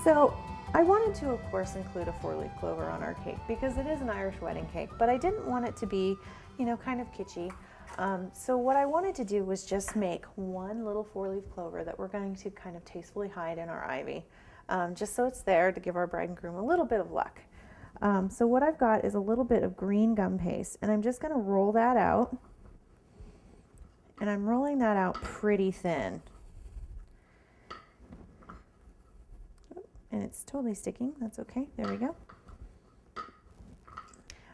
So I wanted to, of course, include a 4-leaf clover on our cake because it is an Irish wedding cake, but I didn't want it to be, you know, kind of kitschy. So what I wanted to do was just make one little 4-leaf clover that we're going to kind of tastefully hide in our ivy, just so it's there to give our bride and groom a little bit of luck. So what I've got is a little bit of green gum paste, and I'm just going to roll that out, and I'm rolling that out pretty thin. And it's totally sticking. That's okay. There we go.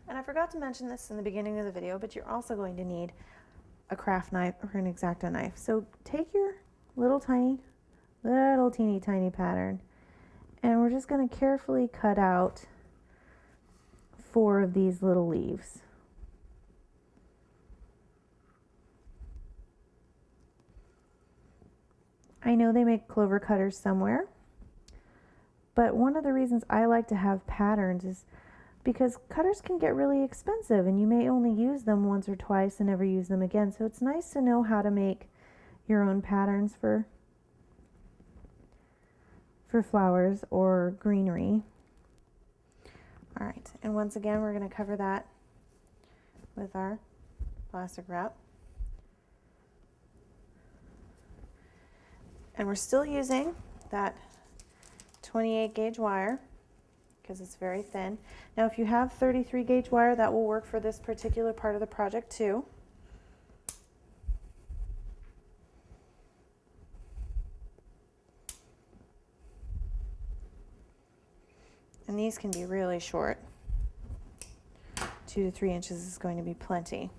And I forgot to mention this in the beginning of the video, but you're also going to need a craft knife or an X-Acto knife. So take your little teeny tiny pattern, and we're just going to carefully cut out 4 of these little leaves. I know they make clover cutters somewhere, but one of the reasons I like to have patterns is because cutters can get really expensive and you may only use them once or twice and never use them again. So it's nice to know how to make your own patterns for flowers or greenery. All right, and once again, we're going to cover that with our plastic wrap. And we're still using that 28 gauge wire because it's very thin. Now if you have 33 gauge wire, that will work for this particular part of the project too. And these can be really short. 2 to 3 inches is going to be plenty.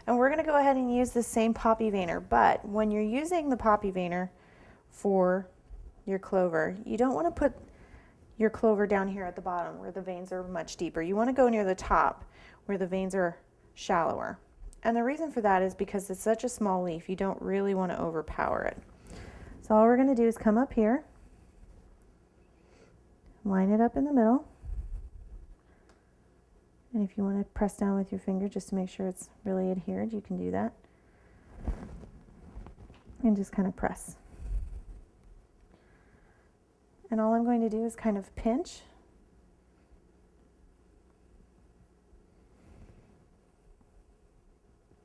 And we're going to go ahead and use the same poppy veiner, but when you're using the poppy veiner for your clover, you don't want to put your clover down here at the bottom where the veins are much deeper. You want to go near the top where the veins are shallower. And the reason for that is because it's such a small leaf, you don't really want to overpower it. So all we're going to do is come up here, line it up in the middle, and if you want to press down with your finger just to make sure it's really adhered, you can do that. And just kind of press. And all I'm going to do is kind of pinch.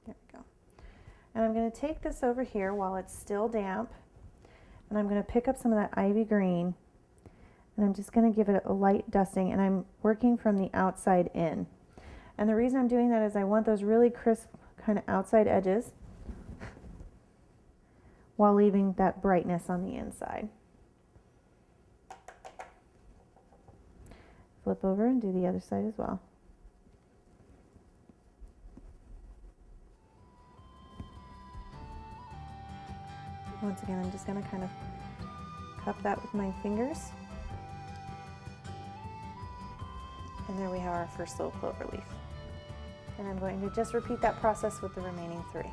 There we go. And I'm going to take this over here while it's still damp, and I'm going to pick up some of that ivy green, and I'm just going to give it a light dusting, and I'm working from the outside in. And the reason I'm doing that is I want those really crisp kind of outside edges while leaving that brightness on the inside. Flip over and do the other side as well. Once again, I'm just going to kind of cup that with my fingers. And there we have our first little clover leaf. And I'm going to just repeat that process with the remaining 3.